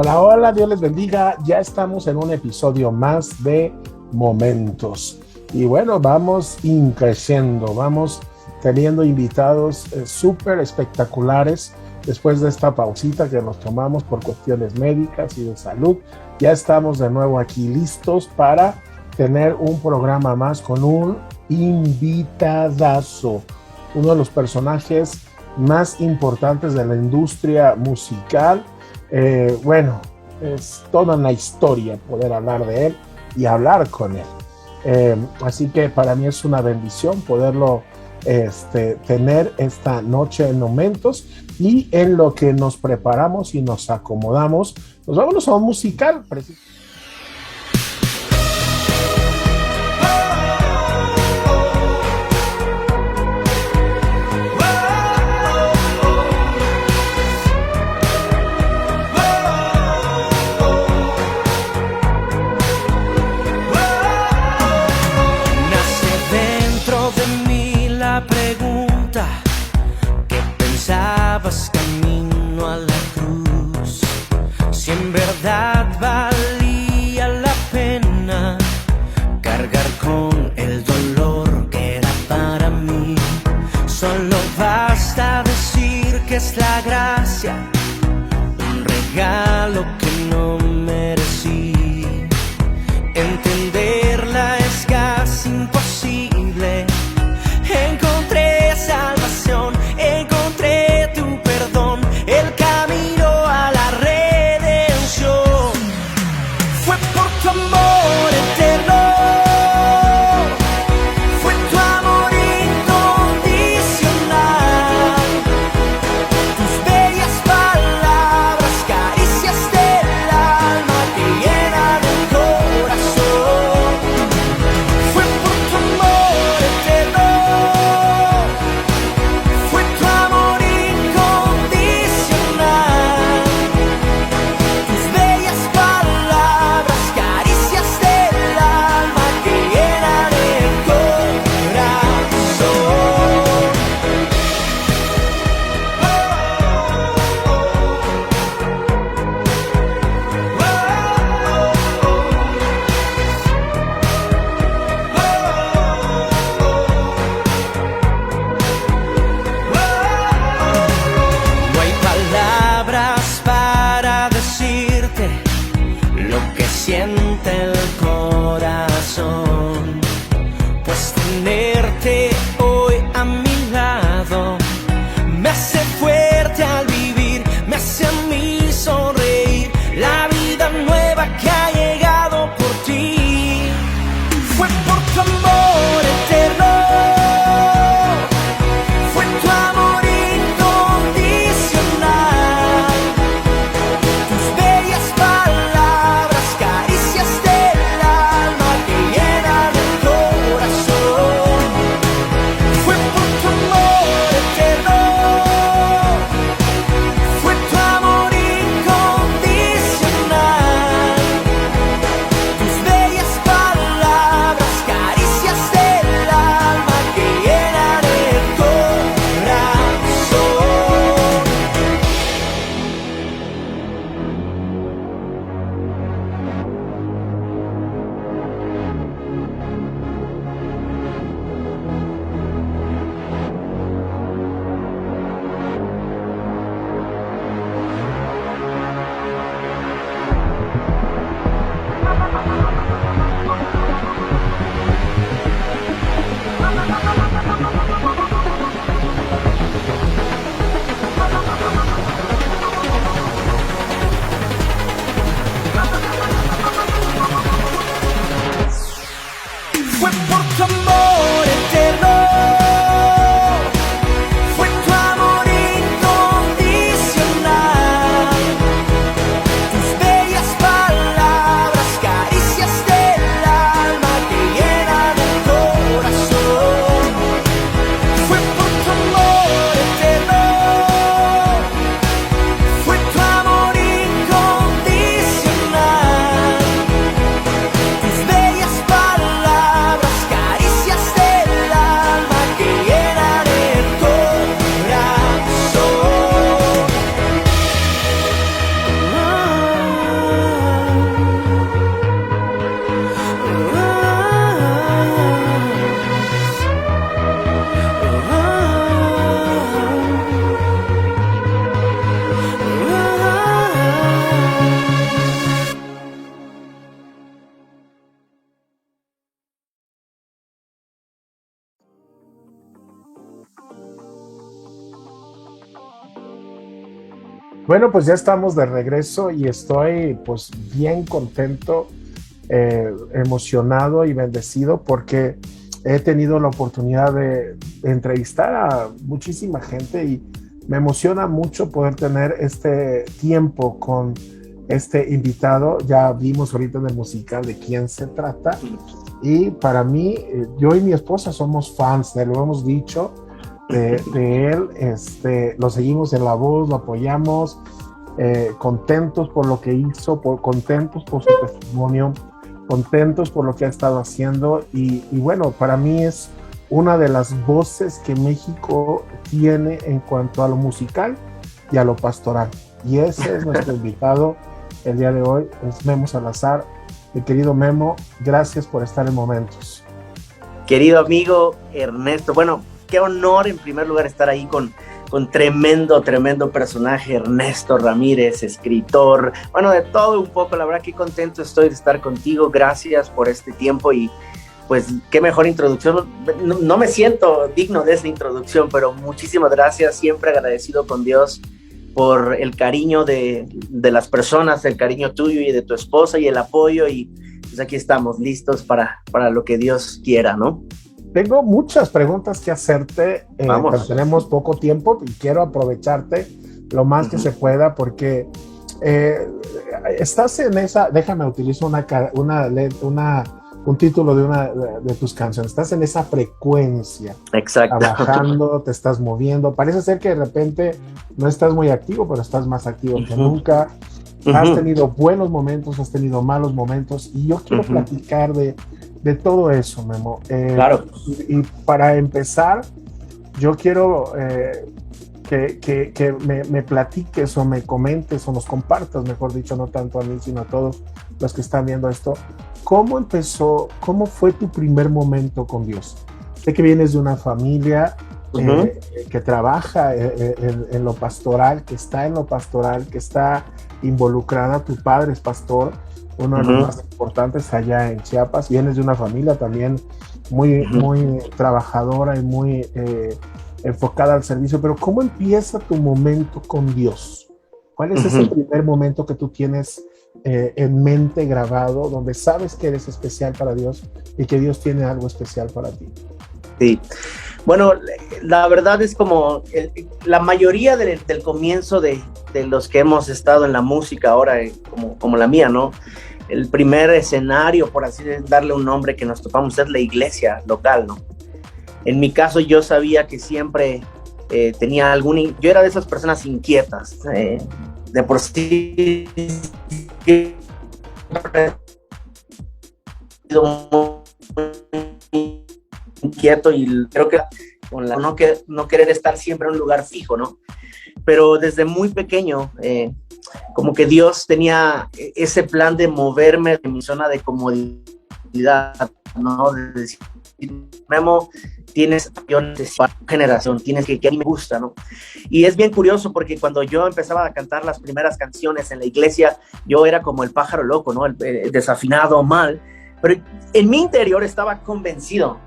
Hola, hola, Dios les bendiga. Ya estamos en un episodio más de Momentos. Y bueno, vamos creciendo, vamos teniendo invitados súper espectaculares. Después de esta pausita que nos tomamos por cuestiones médicas y de salud, ya estamos de nuevo aquí listos para tener un programa más con un invitadazo, uno de los personajes más importantes de la industria musical. Bueno, es toda una historia poder hablar de él y hablar con él. Así que para mí es una bendición poderlo tener esta noche en Momentos, y en lo que nos preparamos y nos acomodamos, nos vamos a un musical. Camino a la cruz, si en verdad valía la pena cargar con el dolor que era para mí. Solo basta decir que es la gracia, un regalo que no merecí. Entenderla es casi imposible. Encontré salvación, encontré tu perdón, el camino a la redención. Fue por tu amor eterno, fue tu amor incondicional, tus bellas palabras, caricias del alma que llenan el corazón. Fue por tu amor eterno, siente el corazón, pues tenerte hoy a mi lado me hace fuerte al vivir, me hace a mí sonreír. La vida nueva que ha llegado por ti fue por tu amor eterno. Fue por tu amor eterno, fue tu amor incondicional, tus bellas palabras, caricias del alma que llenan el corazón. Bueno, pues ya estamos de regreso y estoy pues bien contento, emocionado y bendecido porque he tenido la oportunidad de entrevistar a muchísima gente y me emociona mucho poder tener este tiempo con este invitado. Ya vimos ahorita en el musical de quién se trata y para mí, yo y mi esposa somos fans de él, lo hemos dicho de él, lo seguimos en La Voz, lo apoyamos, contentos por lo que hizo, contentos por su testimonio, contentos por lo que ha estado haciendo y bueno, para mí es una de las voces que México tiene en cuanto a lo musical y a lo pastoral. Y ese es nuestro invitado el día de hoy, es Memo Salazar. Mi querido Memo, gracias por estar en Momentos. Querido amigo Ernesto, bueno, qué honor en primer lugar estar ahí con tremendo personaje, Ernesto Ramírez, escritor, bueno, de todo un poco. La verdad que contento estoy de estar contigo, gracias por este tiempo y pues qué mejor introducción. No me siento digno de esa introducción, pero muchísimas gracias, siempre agradecido con Dios por el cariño de las personas, el cariño tuyo y de tu esposa y el apoyo, y pues aquí estamos listos para lo que Dios quiera, ¿no? Tengo muchas preguntas que hacerte, pero tenemos poco tiempo y quiero aprovecharte lo más que se pueda porque estás en esa, déjame utilizar un título de una de tus canciones, estás en esa frecuencia. Exacto. Trabajando, te estás moviendo, parece ser que de repente no estás muy activo, pero estás más activo que nunca. Has tenido buenos momentos, has tenido malos momentos y yo quiero platicar de todo eso, Memo. Claro. Y para empezar, yo quiero que me platiques o me comentes o nos compartas, mejor dicho, no tanto a mí, sino a todos los que están viendo esto. ¿Cómo empezó, cómo fue tu primer momento con Dios? Sé que vienes de una familia que trabaja en lo pastoral, que está en lo pastoral, que está involucrada. Tu padre es pastor, uno de los más importantes allá en Chiapas. Vienes de una familia también muy trabajadora y muy enfocada al servicio. Pero ¿cómo empieza tu momento con Dios? ¿Cuál es ese primer momento que tú tienes en mente grabado, donde sabes que eres especial para Dios y que Dios tiene algo especial para ti? Sí, bueno, la verdad es como la mayoría del comienzo de los que hemos estado en la música ahora, como la mía, ¿no? El primer escenario, por así darle un nombre, que nos topamos es la iglesia local, ¿no? En mi caso, yo sabía que siempre tenía yo era de esas personas inquietas, de por sí inquieto, y creo que con no querer estar siempre en un lugar fijo, ¿no? Pero desde muy pequeño, como que Dios tenía ese plan de moverme de mi zona de comodidad, ¿no? De decir, Memo, tienes generación, tienes que a mí me gusta, ¿no? Y es bien curioso porque cuando yo empezaba a cantar las primeras canciones en la iglesia, yo era como el pájaro loco, ¿no? El desafinado, mal, pero en mi interior estaba convencido,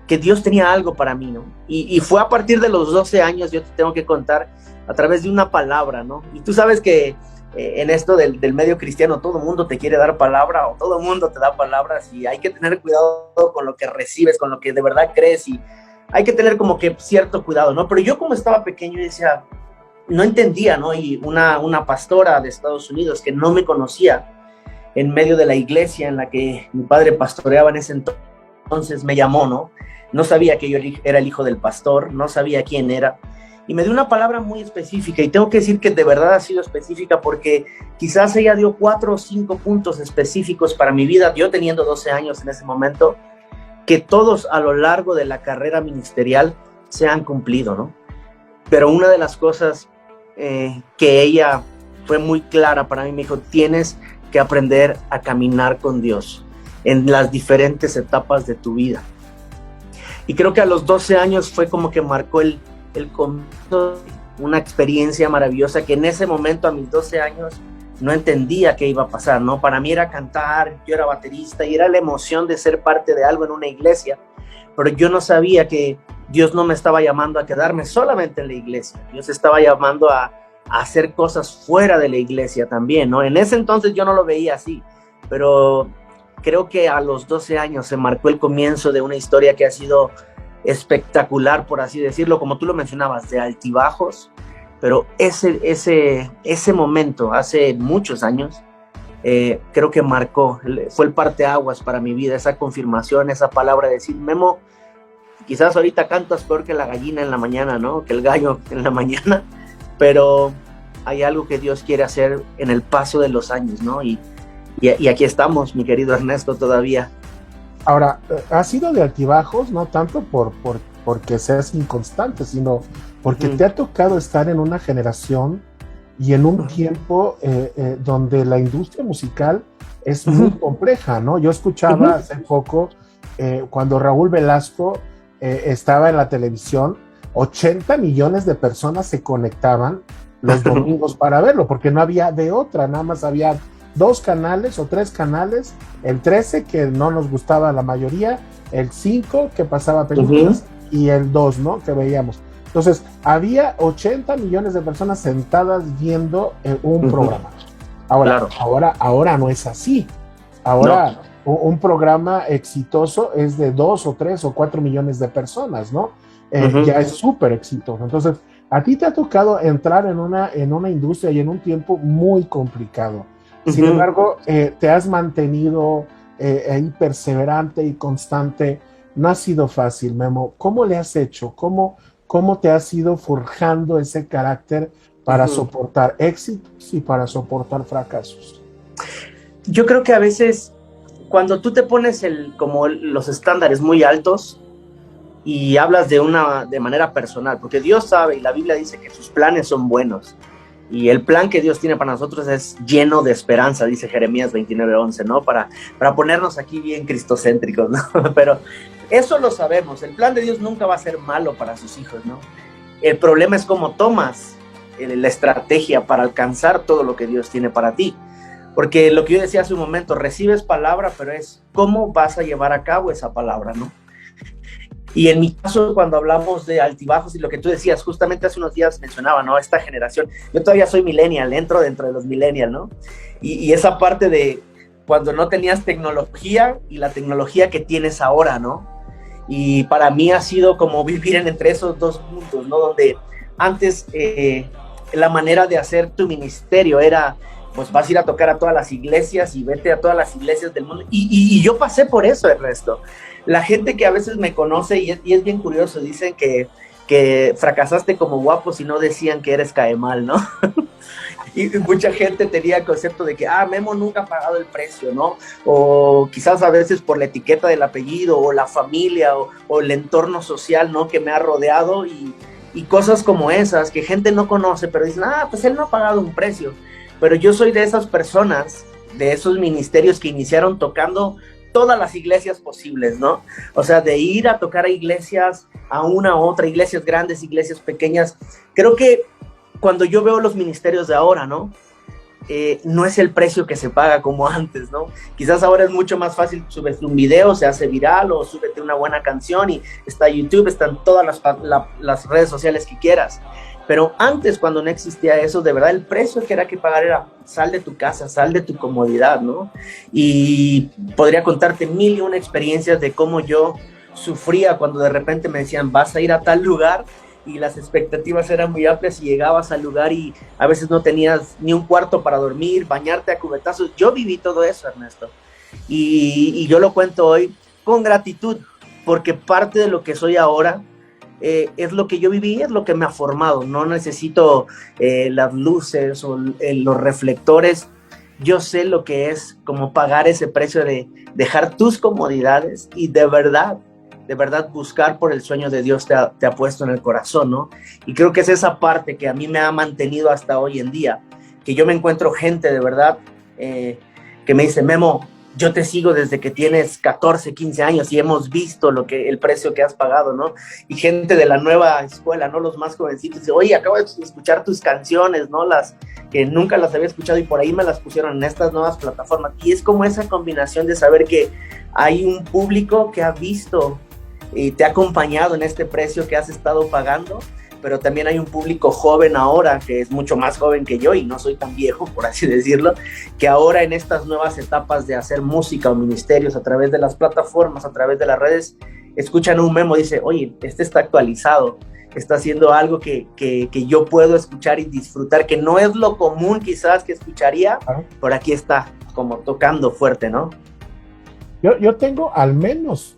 que Dios tenía algo para mí, ¿no? Y fue a partir de los 12 años, yo te tengo que contar, a través de una palabra, ¿no? Y tú sabes que en esto del medio cristiano todo el mundo te quiere dar palabra, o todo el mundo te da palabras, y hay que tener cuidado con lo que recibes, con lo que de verdad crees, y hay que tener como que cierto cuidado, ¿no? Pero yo, como estaba pequeño, decía, no entendía, ¿no? Y una pastora de Estados Unidos que no me conocía, en medio de la iglesia en la que mi padre pastoreaba en ese entonces, me llamó, ¿no? No sabía que yo era el hijo del pastor, no sabía quién era, y me dio una palabra muy específica, y tengo que decir que de verdad ha sido específica, porque quizás ella dio 4 o 5 puntos específicos para mi vida, yo teniendo 12 años en ese momento, que todos a lo largo de la carrera ministerial se han cumplido, ¿no? Pero una de las cosas que ella fue muy clara para mí, me dijo, tienes que aprender a caminar con Dios en las diferentes etapas de tu vida. Y creo que a los 12 años fue como que marcó el comienzo, una experiencia maravillosa que en ese momento, a mis 12 años, no entendía qué iba a pasar, ¿no? Para mí era cantar, yo era baterista y era la emoción de ser parte de algo en una iglesia, pero yo no sabía que Dios no me estaba llamando a quedarme solamente en la iglesia, Dios estaba llamando a hacer cosas fuera de la iglesia también, ¿no? En ese entonces yo no lo veía así, pero creo que a los 12 años se marcó el comienzo de una historia que ha sido espectacular, por así decirlo, como tú lo mencionabas, de altibajos, pero ese momento, hace muchos años, creo que marcó, fue el parteaguas para mi vida, esa confirmación, esa palabra de decir, Memo, quizás ahorita cantas peor que la gallina en la mañana, ¿no? Que el gallo en la mañana, pero hay algo que Dios quiere hacer en el paso de los años, ¿no? Y aquí estamos, mi querido Ernesto, todavía. Ahora, ha sido de altibajos, no tanto porque seas inconstante, sino porque te ha tocado estar en una generación y en un tiempo donde la industria musical es muy compleja, ¿no? Yo escuchaba hace poco, cuando Raúl Velasco estaba en la televisión, 80 millones de personas se conectaban los domingos para verlo, porque no había de otra, nada más había 2 canales o 3 canales, el 13 que no nos gustaba a la mayoría, el 5 que pasaba películas y el 2, ¿no? Que veíamos. Entonces, había 80 millones de personas sentadas viendo un programa. Ahora, claro. ahora no es así. Ahora un programa exitoso es de 2 o 3 o 4 millones de personas, ¿no? Ya es súper exitoso. Entonces, a ti te ha tocado entrar en una industria y en un tiempo muy complicado. Sin embargo, te has mantenido ahí perseverante y constante. No ha sido fácil, Memo. ¿Cómo le has hecho? ¿Cómo te has ido forjando ese carácter para soportar éxitos y para soportar fracasos? Yo creo que a veces, cuando tú te pones como los estándares muy altos y hablas de manera personal, porque Dios sabe y la Biblia dice que sus planes son buenos. Y el plan que Dios tiene para nosotros es lleno de esperanza, dice Jeremías 29:11, ¿no? Para ponernos aquí bien cristocéntricos, ¿no? Pero eso lo sabemos, el plan de Dios nunca va a ser malo para sus hijos, ¿no? El problema es cómo tomas la estrategia para alcanzar todo lo que Dios tiene para ti. Porque lo que yo decía hace un momento, recibes palabra, pero es cómo vas a llevar a cabo esa palabra, ¿no? Y en mi caso, cuando hablamos de altibajos y lo que tú decías, justamente hace unos días mencionaba, ¿no? Esta generación, yo todavía soy millennial, entro dentro de los millennials, ¿no? Y esa parte de cuando no tenías tecnología y la tecnología que tienes ahora, ¿no? Y para mí ha sido como vivir entre esos dos mundos, ¿no? Donde antes la manera de hacer tu ministerio era, pues vas a ir a tocar a todas las iglesias y vete a todas las iglesias del mundo. Y yo pasé por eso, Ernesto. La gente que a veces me conoce, y es bien curioso, dicen que fracasaste como guapo si no decían que eres caemal, ¿no? Y mucha gente tenía el concepto de que, Memo nunca ha pagado el precio, ¿no? O quizás a veces por la etiqueta del apellido, o la familia, o el entorno social, ¿no? Que me ha rodeado, y cosas como esas, que gente no conoce, pero dicen, pues él no ha pagado un precio. Pero yo soy de esas personas, de esos ministerios que iniciaron tocando todas las iglesias posibles, ¿no? O sea, de ir a tocar a iglesias, a una a otra, iglesias grandes, iglesias pequeñas. Creo que cuando yo veo los ministerios de ahora, ¿no? No es el precio que se paga como antes, ¿no? Quizás ahora es mucho más fácil, subes un video, se hace viral, o súbete una buena canción y está YouTube, están todas las redes sociales que quieras. Pero antes, cuando no existía eso, de verdad el precio que era que pagar era sal de tu casa, sal de tu comodidad, ¿no? Y podría contarte 1001 experiencias de cómo yo sufría cuando de repente me decían, vas a ir a tal lugar, y las expectativas eran muy amplias y llegabas al lugar y a veces no tenías ni un cuarto para dormir, bañarte a cubetazos. Yo viví todo eso, Ernesto, y yo lo cuento hoy con gratitud, porque parte de lo que soy ahora es lo que yo viví, es lo que me ha formado. No necesito las luces o los reflectores. Yo sé lo que es como pagar ese precio de dejar tus comodidades y de verdad buscar por el sueño de Dios te ha puesto en el corazón, ¿no? Y creo que es esa parte que a mí me ha mantenido hasta hoy en día, que yo me encuentro gente de verdad que me dice, Memo, yo te sigo desde que tienes 14, 15 años y hemos visto el precio que has pagado, ¿no? Y gente de la nueva escuela, ¿no? Los más jovencitos, dice, oye, acabo de escuchar tus canciones, ¿no? Las que nunca las había escuchado y por ahí me las pusieron en estas nuevas plataformas. Y es como esa combinación de saber que hay un público que ha visto y te ha acompañado en este precio que has estado pagando, pero también hay un público joven ahora, que es mucho más joven que yo y no soy tan viejo, por así decirlo, que ahora en estas nuevas etapas de hacer música o ministerios a través de las plataformas, a través de las redes, escuchan un memo y dicen, oye, este está actualizado, está haciendo algo que yo puedo escuchar y disfrutar, que no es lo común quizás que escucharía, por aquí está, como tocando fuerte, ¿no? Yo tengo al menos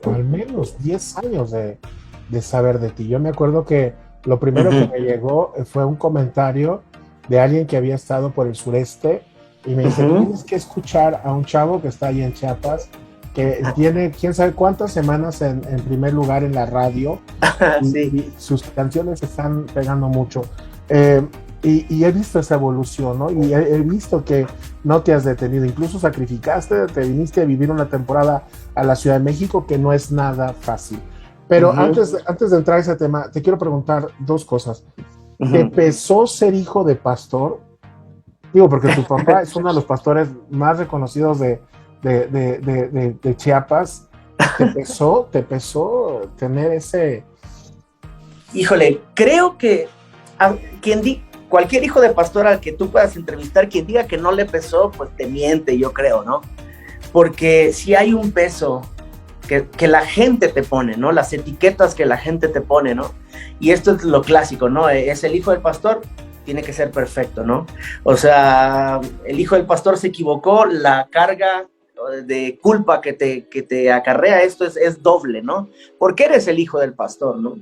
10 años de saber de ti. Yo me acuerdo que lo primero que me llegó fue un comentario de alguien que había estado por el sureste y me dice, tienes que escuchar a un chavo que está ahí en Chiapas, que tiene quién sabe cuántas semanas en primer lugar en la radio y sus canciones están pegando mucho. Y he visto esa evolución, ¿no? Y he visto que no te has detenido, incluso sacrificaste, te viniste a vivir una temporada a la Ciudad de México, que no es nada fácil. Pero antes de entrar a ese tema, te quiero preguntar dos cosas. ¿Te pesó ser hijo de pastor? Digo, porque tu papá es uno de los pastores más reconocidos de Chiapas. ¿Te pesó tener ese...? Híjole, creo que cualquier hijo de pastor al que tú puedas entrevistar, quien diga que no le pesó, pues te miente, yo creo, ¿no? Porque si hay un peso que la gente te pone, ¿no? Las etiquetas que la gente te pone, ¿no? Y esto es lo clásico, ¿no? Es el hijo del pastor, tiene que ser perfecto, ¿no? O sea, el hijo del pastor se equivocó, la carga de culpa que te acarrea esto es doble, ¿no? Porque eres el hijo del pastor, ¿no?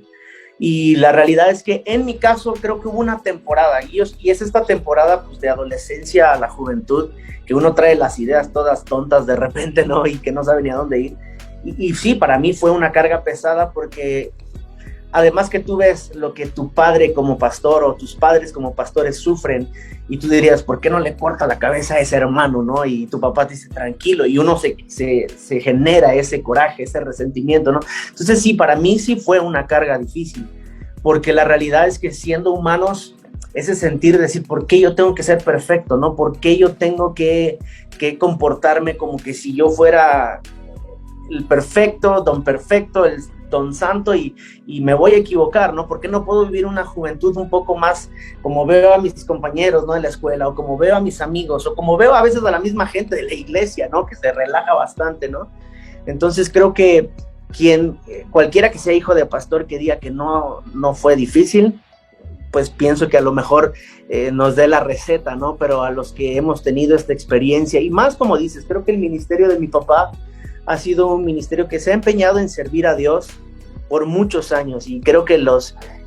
Y la realidad es que en mi caso creo que hubo una temporada, y es esta temporada pues, de adolescencia a la juventud, que uno trae las ideas todas tontas de repente, ¿no? Y que no sabe ni a dónde ir. Y sí, para mí fue una carga pesada porque además que tú ves lo que tu padre como pastor o tus padres como pastores sufren y tú dirías, ¿por qué no le corta la cabeza a ese hermano, no? Y tu papá te dice, tranquilo, y uno se genera ese coraje, ese resentimiento, ¿no? Entonces sí, para mí sí fue una carga difícil, porque la realidad es que siendo humanos, ese sentir de decir, ¿por qué yo tengo que ser perfecto, no? ¿Por qué yo tengo que comportarme como que si yo fuera el perfecto, don perfecto, el don santo y me voy a equivocar, ¿no? ¿Por qué no puedo vivir una juventud un poco más como veo a mis compañeros, ¿no? En la escuela, o como veo a mis amigos, o como veo a veces a la misma gente de la iglesia, ¿no? Que se relaja bastante, ¿no? Entonces creo que cualquiera que sea hijo de pastor que diga que no fue difícil, pues pienso que a lo mejor nos dé la receta, ¿no? Pero a los que hemos tenido esta experiencia, y más como dices, creo que el ministerio de mi papá ha sido un ministerio que se ha empeñado en servir a Dios por muchos años, y creo que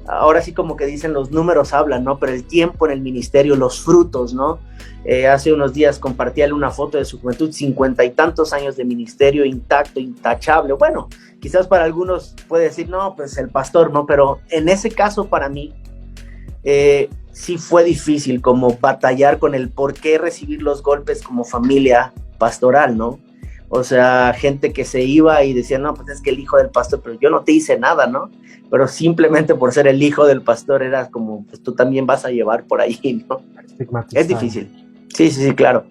ahora sí como que dicen los números hablan, ¿no? Pero el tiempo en el ministerio, los frutos, ¿no? Hace unos días compartía una foto de su juventud, 50 y tantos años de ministerio intacto, intachable. Bueno, quizás para algunos puede decir, no, pues el pastor, ¿no? Pero en ese caso para mí, sí fue difícil como batallar con el por qué recibir los golpes como familia pastoral, ¿no? O sea, gente que se iba y decía, no, pues es que el hijo del pastor, pero yo no te hice nada, ¿no? Pero simplemente por ser el hijo del pastor era como, pues tú también vas a llevar por ahí, ¿no? Es difícil. Sí, claro.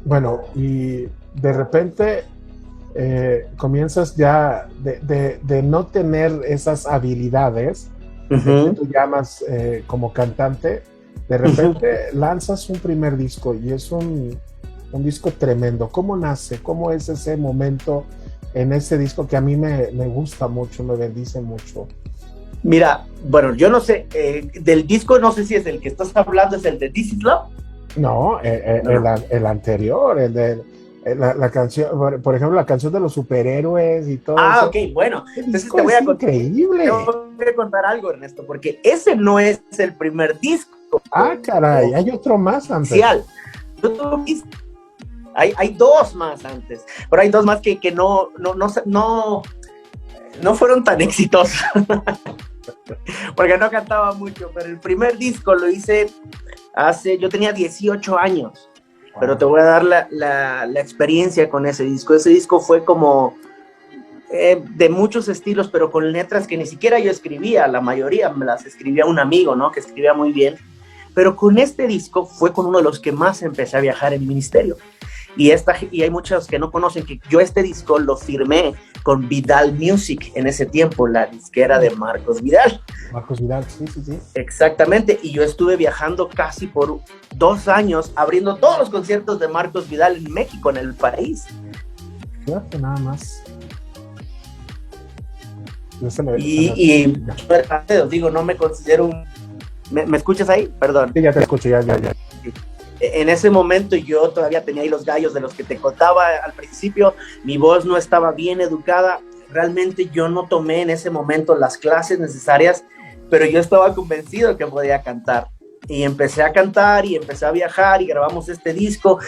Bueno, y de repente comienzas ya de no tener esas habilidades que tú llamas como cantante, de repente lanzas un primer disco y es un disco tremendo. ¿Cómo nace? ¿Cómo es ese momento en ese disco que a mí me gusta mucho, me bendice mucho? Mira, bueno, yo no sé, del disco no sé si es el que estás hablando, ¿es el de This Is Love? No, el anterior, el de la canción, por ejemplo, la canción de los superhéroes y todo eso. Ok, bueno, entonces te voy a contar. Increíble. Te voy a contar algo, Ernesto, porque ese no es el primer disco. Ah, caray, hay otro más antes. Hay dos más antes, pero hay dos más que no fueron tan exitosos, porque no cantaba mucho, pero el primer disco lo hice yo tenía 18 años, wow. Pero te voy a dar la experiencia con ese disco. Ese disco fue como de muchos estilos, pero con letras que ni siquiera yo escribía, la mayoría me las escribía un amigo, ¿no? Que escribía muy bien, pero con este disco fue con uno de los que más empecé a viajar en ministerio. Y hay muchos que no conocen que yo este disco lo firmé con Vidal Music en ese tiempo, la disquera de Marcos Vidal. Marcos Vidal, sí, sí, sí. Exactamente, y yo estuve viajando casi por 2 años abriendo todos los conciertos de Marcos Vidal en México, en el país. Fíjate nada más. Y os digo, no me considero un... ¿Me escuchas ahí? Perdón. Sí, ya te escucho, ya. En ese momento yo todavía tenía ahí los gallos de los que te contaba al principio, mi voz no estaba bien educada, realmente yo no tomé en ese momento las clases necesarias, pero yo estaba convencido que podía cantar. Y empecé a cantar y empecé a viajar y grabamos este disco,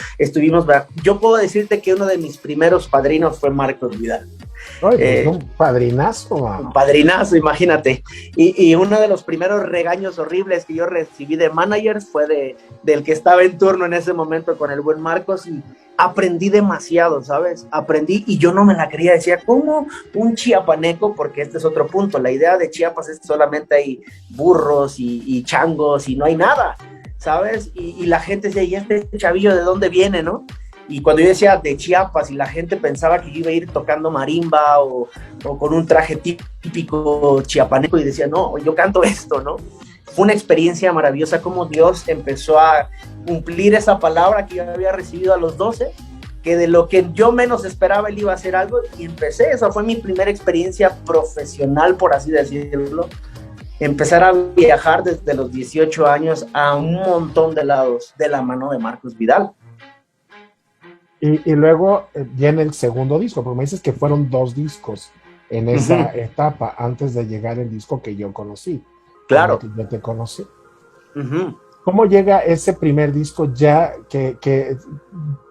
yo puedo decirte que uno de mis primeros padrinos fue Marcos Vidal. Ay, pues un padrinazo, mano. Un padrinazo, imagínate. Y uno de los primeros regaños horribles que yo recibí de managers fue del que estaba en turno en ese momento con el buen Marcos, y aprendí demasiado, ¿sabes? Aprendí y yo no me la creía, decía, ¿cómo un chiapaneco? Porque este es otro punto, la idea de Chiapas es que solamente hay burros y changos y no hay nada, ¿sabes? Y la gente decía, ¿y este chavillo de dónde viene, no? Y cuando yo decía de Chiapas y la gente pensaba que yo iba a ir tocando marimba o con un traje típico chiapaneco, y decía, no, yo canto esto, ¿no? Fue una experiencia maravillosa como Dios empezó a cumplir esa palabra que yo había recibido a los 12, que de lo que yo menos esperaba él iba a hacer algo, y esa fue mi primera experiencia profesional, por así decirlo. Empezar a viajar desde los 18 años a un montón de lados de la mano de Marcos Vidal. Y luego viene el segundo disco, porque me dices que fueron 2 discos en esa etapa antes de llegar el disco que yo conocí. Claro. Que yo te conocí. ¿Cómo llega ese primer disco ya que,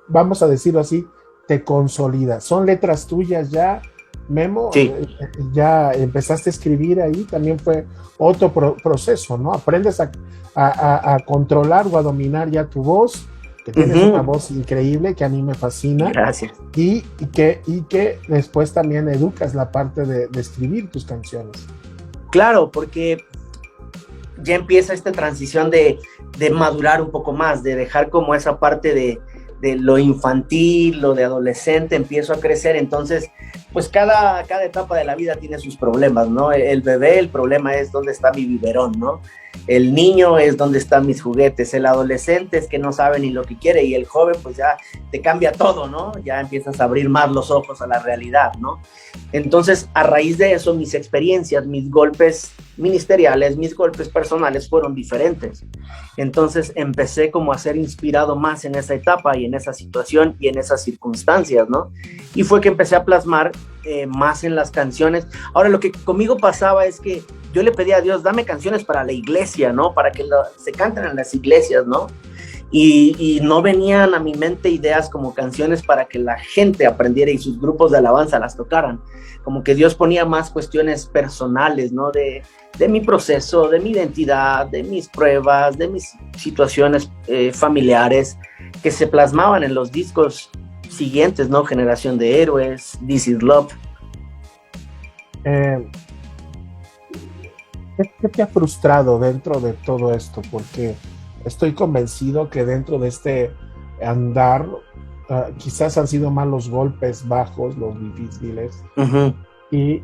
vamos a decirlo así, te consolida? ¿Son letras tuyas ya, Memo? Sí. Ya empezaste a escribir ahí, también fue otro proceso, ¿no? Aprendes a controlar o a dominar ya tu voz, que tienes una voz increíble que a mí me fascina. Gracias. Y que después también educas la parte de escribir tus canciones. Claro, porque ya empieza esta transición de madurar un poco más, de dejar como esa parte de lo infantil, lo de adolescente, empiezo a crecer. Entonces, pues cada etapa de la vida tiene sus problemas, ¿no? El bebé, el problema es dónde está mi biberón, ¿no? El niño es dónde están mis juguetes, el adolescente es que no sabe ni lo que quiere, y el joven pues ya te cambia todo, ¿no? Ya empiezas a abrir más los ojos a la realidad, ¿no? Entonces, a raíz de eso, mis experiencias, mis golpes ministeriales, mis golpes personales fueron diferentes. Entonces, empecé como a ser inspirado más en esa etapa y en esa situación y en esas circunstancias, ¿no? Y fue que empecé a plasmar más en las canciones. Ahora, lo que conmigo pasaba es que yo le pedía a Dios, dame canciones para la iglesia, ¿no? Para que se canten en las iglesias, ¿no? Y no venían a mi mente ideas como canciones para que la gente aprendiera y sus grupos de alabanza las tocaran. Como que Dios ponía más cuestiones personales, ¿no? De mi proceso, de mi identidad, de mis pruebas, de mis situaciones familiares, que se plasmaban en los discos siguientes, ¿no? Generación de Héroes, This Is Love. ¿Qué te ha frustrado dentro de todo esto? Porque estoy convencido que dentro de este andar quizás han sido más los golpes bajos, los difíciles, y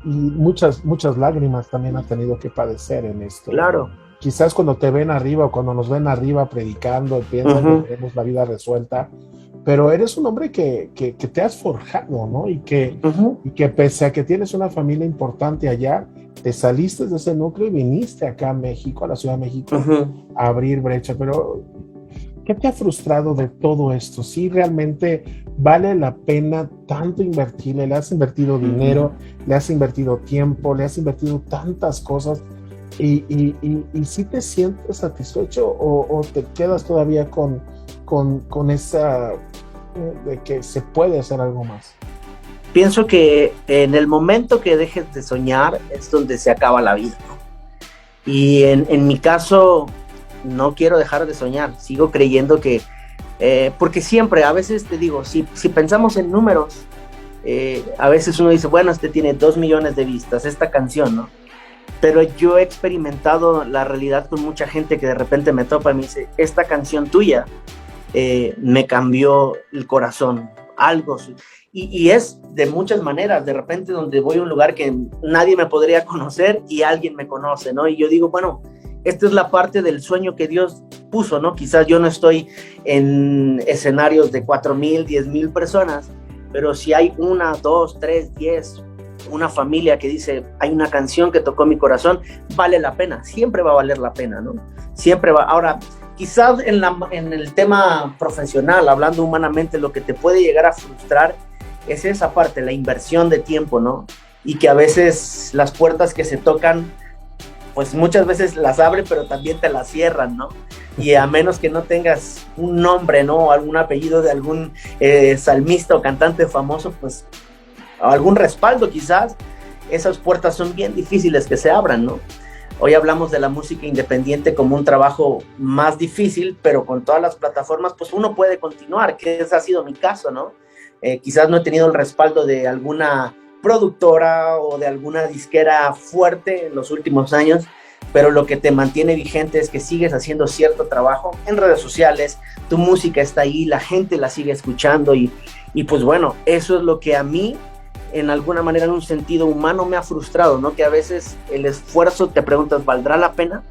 muchas lágrimas también has tenido que padecer en esto. Claro. Quizás cuando te ven arriba o cuando nos ven arriba predicando, piensan que tenemos la vida resuelta, pero eres un hombre que te has forjado, ¿no? Y que pese a que tienes una familia importante allá, te saliste de ese núcleo y viniste acá a México, a la Ciudad de México, a abrir brecha. Pero, ¿qué te ha frustrado de todo esto? ¿Sí realmente vale la pena tanto invertirle? ¿Le has invertido dinero? ¿Le has invertido tiempo? ¿Le has invertido tantas cosas? ¿Y si te sientes satisfecho o te quedas todavía con esa de que se puede hacer algo más? Pienso que en el momento que dejes de soñar es donde se acaba la vida, ¿no? Y en mi caso no quiero dejar de soñar, sigo creyendo que porque siempre, a veces te digo, si pensamos en números, a veces uno dice, bueno, este tiene 2 millones de vistas, esta canción, ¿no? pero yo he experimentado la realidad con mucha gente que de repente me topa y me dice, esta canción tuya me cambió el corazón, algo. Y es de muchas maneras, de repente donde voy a un lugar que nadie me podría conocer y alguien me conoce, ¿no? Y yo digo, bueno, esta es la parte del sueño que Dios puso, ¿no? Quizás yo no estoy en escenarios de 4,000, 10,000 personas, pero si hay 1, 2, 3, 10, una familia que dice, hay una canción que tocó mi corazón, vale la pena, siempre va a valer la pena, ¿no? Siempre va. Ahora, quizás en el tema profesional, hablando humanamente, lo que te puede llegar a frustrar es esa parte, la inversión de tiempo, ¿no? Y que a veces las puertas que se tocan, pues muchas veces las abren, pero también te las cierran, ¿no? Y a menos que no tengas un nombre, ¿no? O algún apellido de algún salmista o cantante famoso, pues algún respaldo quizás, esas puertas son bien difíciles que se abran, ¿no? Hoy hablamos de la música independiente como un trabajo más difícil, pero con todas las plataformas, pues uno puede continuar, que ese ha sido mi caso, ¿no? Quizás no he tenido el respaldo de alguna productora o de alguna disquera fuerte en los últimos años, pero lo que te mantiene vigente es que sigues haciendo cierto trabajo en redes sociales, tu música está ahí, la gente la sigue escuchando y pues bueno, eso es lo que a mí, en alguna manera, en un sentido humano, me ha frustrado, ¿no? Que a veces el esfuerzo, te preguntas, ¿valdrá la pena?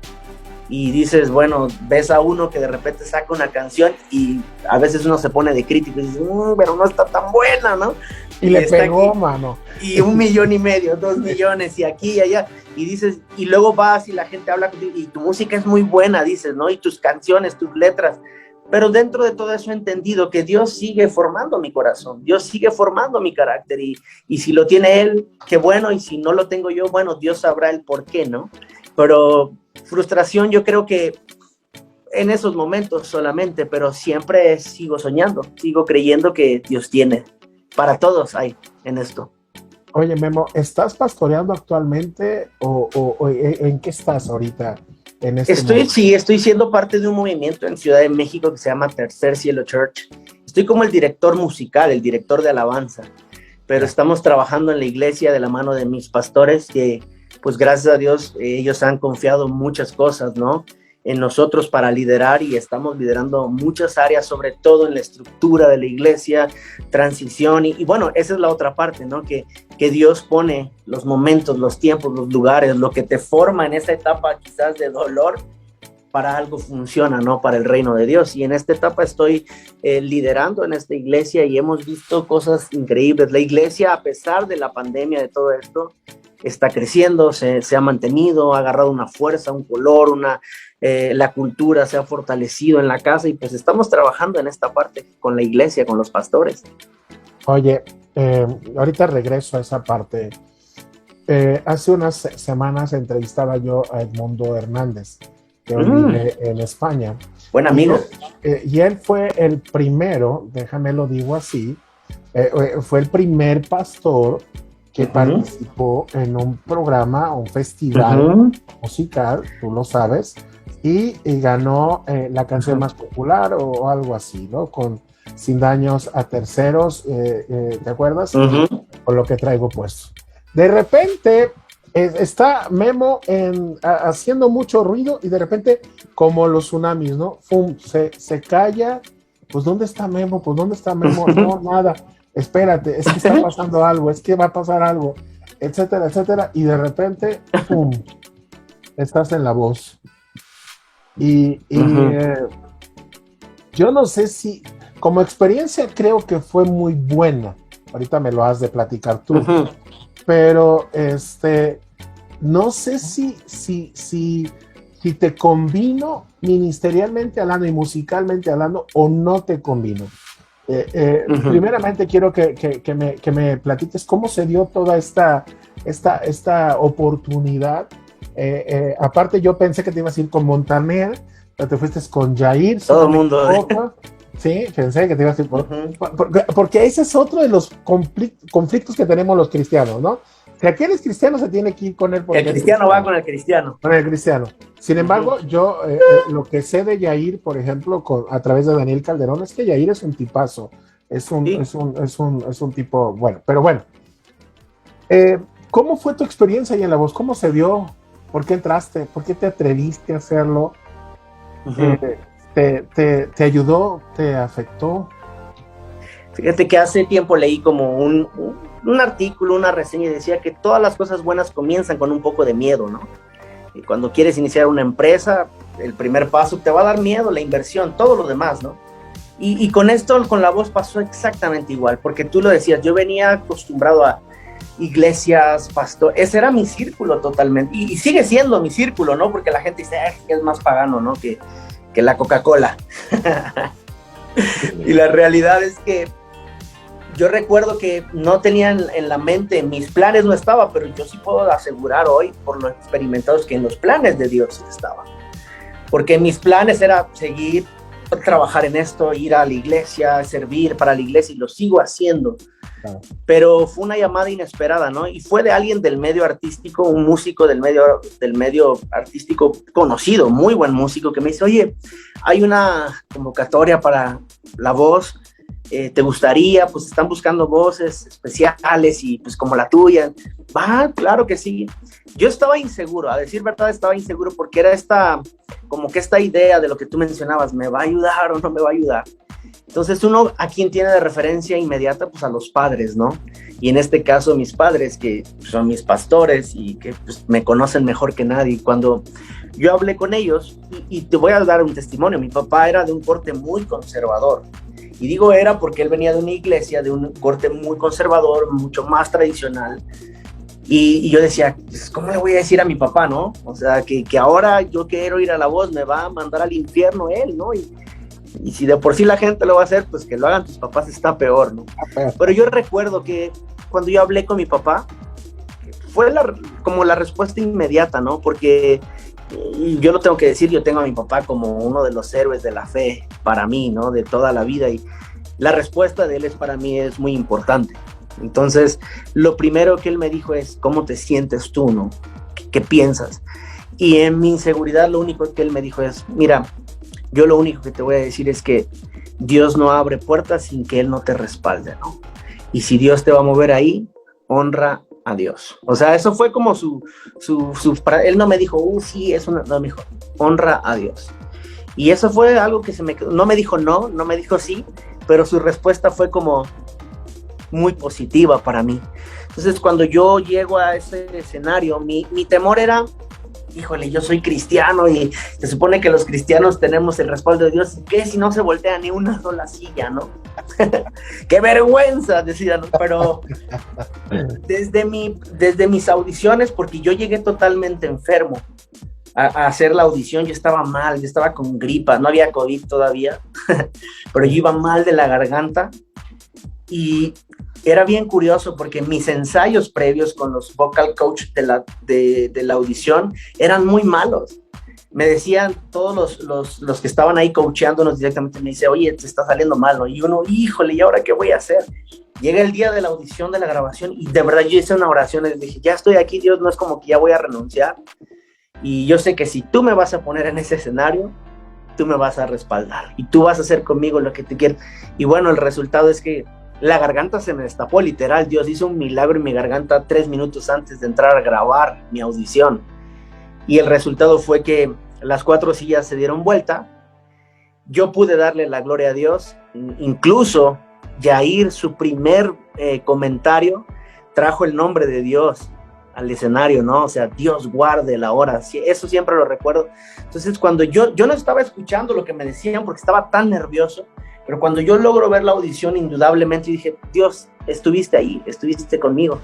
Y dices, bueno, ves a uno que de repente saca una canción y a veces uno se pone de crítico y dice, pero no está tan buena, ¿no? Y le pegó, mano. Y 1,5 millones, 2 millones, y aquí y allá, y dices, y luego vas y la gente habla contigo, y tu música es muy buena, dices, ¿no? Y tus canciones, tus letras, pero dentro de todo eso he entendido que Dios sigue formando mi corazón, Dios sigue formando mi carácter, y si lo tiene Él, qué bueno, y si no lo tengo yo, bueno, Dios sabrá el por qué, ¿no? Pero frustración yo creo que en esos momentos solamente, pero siempre sigo soñando, sigo creyendo que Dios tiene, para todos hay en esto. Oye, Memo, ¿estás pastoreando actualmente o en qué estás ahorita? En este estoy siendo parte de un movimiento en Ciudad de México que se llama Tercer Cielo Church. Estoy como el director musical, el director de alabanza, pero estamos trabajando en la iglesia de la mano de mis pastores que, pues gracias a Dios, ellos han confiado muchas cosas, ¿no? En nosotros para liderar y estamos liderando muchas áreas, sobre todo en la estructura de la iglesia, transición y bueno, esa es la otra parte, ¿no? Que Dios pone los momentos, los tiempos, los lugares, lo que te forma en esa etapa quizás de dolor para algo funciona, ¿no? Para el reino de Dios. Y en esta etapa estoy liderando en esta iglesia y hemos visto cosas increíbles. La iglesia, a pesar de la pandemia, de todo esto, está creciendo, se ha mantenido, ha agarrado una fuerza, un color, la cultura se ha fortalecido en la casa y pues estamos trabajando en esta parte con la iglesia, con los pastores. Oye, ahorita regreso a esa parte. Hace unas semanas entrevistaba yo a Edmundo Hernández, que hoy vive en España. Buen amigo. Y él fue el primero, déjame lo digo así, fue el primer pastor que participó en un programa, un festival musical, tú lo sabes, y ganó la canción más popular o algo así, ¿no? Con Sin Daños a Terceros, ¿te acuerdas? Con lo que traigo puesto. De repente está Memo haciendo mucho ruido y de repente, como los tsunamis, ¿no? ¡Fum! Se calla. Pues ¿dónde está Memo? Pues ¿dónde está Memo? No, nada. Espérate, es que está pasando algo, es que va a pasar algo, etcétera, etcétera, y de repente, ¡pum!, estás en La Voz. Y yo no sé si, como experiencia creo que fue muy buena, ahorita me lo has de platicar tú, pero no sé si te convino ministerialmente hablando y musicalmente hablando o no te convino. Primeramente quiero que me platiques cómo se dio toda esta oportunidad. Aparte yo pensé que te ibas a ir con Montaner, pero te fuiste con Yair. Todo el mundo. Sí, pensé que te ibas a ir porque ese es otro de los conflictos que tenemos los cristianos, ¿no? Si aquí eres cristiano, se tiene que ir con él. El cristiano va con el cristiano. Con el cristiano. Sin embargo, yo lo que sé de Yair, por ejemplo, a través de Daniel Calderón, es que Yair es un tipazo. Es un tipo bueno. Pero bueno, ¿cómo fue tu experiencia ahí en La Voz? ¿Cómo se dio? ¿Por qué entraste? ¿Por qué te atreviste a hacerlo? Ujú. ¿Te ayudó? ¿Te afectó? Fíjate que hace tiempo leí como un artículo, una reseña, y decía que todas las cosas buenas comienzan con un poco de miedo, ¿no? Y cuando quieres iniciar una empresa, el primer paso te va a dar miedo, la inversión, todo lo demás, ¿no? Y con esto, con la voz pasó exactamente igual, porque tú lo decías, yo venía acostumbrado a iglesias, pastor, ese era mi círculo totalmente, y sigue siendo mi círculo, ¿no? Porque la gente dice, que es más pagano, ¿no? Que la Coca-Cola. Y la realidad es que yo recuerdo que no tenía en la mente, en mis planes no estaba, pero yo sí puedo asegurar hoy, por lo experimentados, que en los planes de Dios estaba. Porque mis planes era seguir, trabajar en esto, ir a la iglesia, servir para la iglesia, y lo sigo haciendo. Claro. Pero fue una llamada inesperada, ¿no? Y fue de alguien del medio artístico, un músico del medio artístico conocido, muy buen músico, que me dice, oye, hay una convocatoria para la voz, ¿te gustaría? Pues están buscando voces especiales y pues como la tuya. Va, claro que sí. Yo estaba inseguro, a decir verdad estaba inseguro, porque era como que esta idea de lo que tú mencionabas, ¿me va a ayudar o no me va a ayudar? Entonces uno, ¿a quién tiene de referencia inmediata? Pues a los padres, ¿no? Y en este caso mis padres, que son mis pastores y que pues, me conocen mejor que nadie. Cuando yo hablé con ellos, y te voy a dar un testimonio, mi papá era de un corte muy conservador. Y digo era porque él venía de una iglesia, de un corte muy conservador, mucho más tradicional. Y yo decía, pues, ¿cómo le voy a decir a mi papá, no? O sea, que ahora yo quiero ir a la voz, me va a mandar al infierno él, ¿no? Y si de por sí la gente lo va a hacer, pues que lo hagan tus papás está peor, ¿no? Pero yo recuerdo que cuando yo hablé con mi papá, fue como la respuesta inmediata, ¿no? Porque yo lo tengo que decir, yo tengo a mi papá como uno de los héroes de la fe para mí, ¿no? De toda la vida, y la respuesta de él para mí es muy importante. Entonces, lo primero que él me dijo es, ¿cómo te sientes tú, no? ¿Qué piensas? Y en mi inseguridad, lo único que él me dijo es, mira, yo lo único que te voy a decir es que Dios no abre puertas sin que Él no te respalde, ¿no? Y si Dios te va a mover ahí, honra a Dios. O sea, eso fue como él no me dijo, sí, eso no, me dijo, honra a Dios. Y eso fue algo que se me quedó, no me dijo no me dijo sí, pero su respuesta fue como muy positiva para mí. Entonces, cuando yo llego a ese escenario, mi temor era, híjole, yo soy cristiano y se supone que los cristianos tenemos el respaldo de Dios. ¿Qué si no se voltea ni una sola silla, no? ¡Qué vergüenza! Decía, ¿no? Pero desde mis audiciones, porque yo llegué totalmente enfermo a hacer la audición, yo estaba mal, yo estaba con gripa, no había COVID todavía, pero yo iba mal de la garganta. Y era bien curioso porque mis ensayos previos con los vocal coach de la audición eran muy malos. Me decían todos los que estaban ahí coacheándonos directamente, me dice, oye, te está saliendo mal, ¿no? Y uno, híjole, ¿y ahora qué voy a hacer? Llega el día de la audición, de la grabación, y de verdad yo hice una oración, y dije, ya estoy aquí, Dios, no es como que ya voy a renunciar. Y yo sé que si tú me vas a poner en ese escenario, tú me vas a respaldar y tú vas a hacer conmigo lo que te quieras. Y bueno, el resultado es que la garganta se me destapó, literal. Dios hizo un milagro en mi garganta 3 minutos antes de entrar a grabar mi audición. Y el resultado fue que las 4 sillas se dieron vuelta. Yo pude darle la gloria a Dios. Incluso Yair, su primer comentario, trajo el nombre de Dios al escenario, ¿no? O sea, Dios guarde la hora. Eso siempre lo recuerdo. Entonces, cuando yo no estaba escuchando lo que me decían porque estaba tan nervioso, pero cuando yo logro ver la audición, indudablemente dije, Dios, estuviste ahí, estuviste conmigo.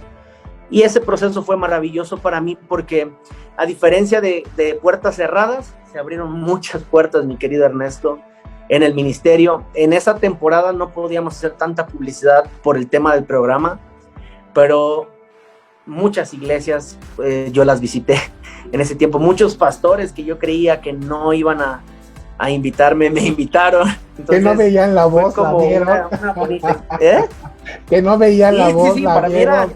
Y ese proceso fue maravilloso para mí porque, a diferencia de puertas cerradas, se abrieron muchas puertas, mi querido Ernesto, en el ministerio. En esa temporada no podíamos hacer tanta publicidad por el tema del programa, pero muchas iglesias yo las visité en ese tiempo. Muchos pastores que yo creía que no iban a invitarme, me invitaron. Entonces, que no veían la voz, como la vieron. Una bonita, que no veían la voz, sí, la para vieron.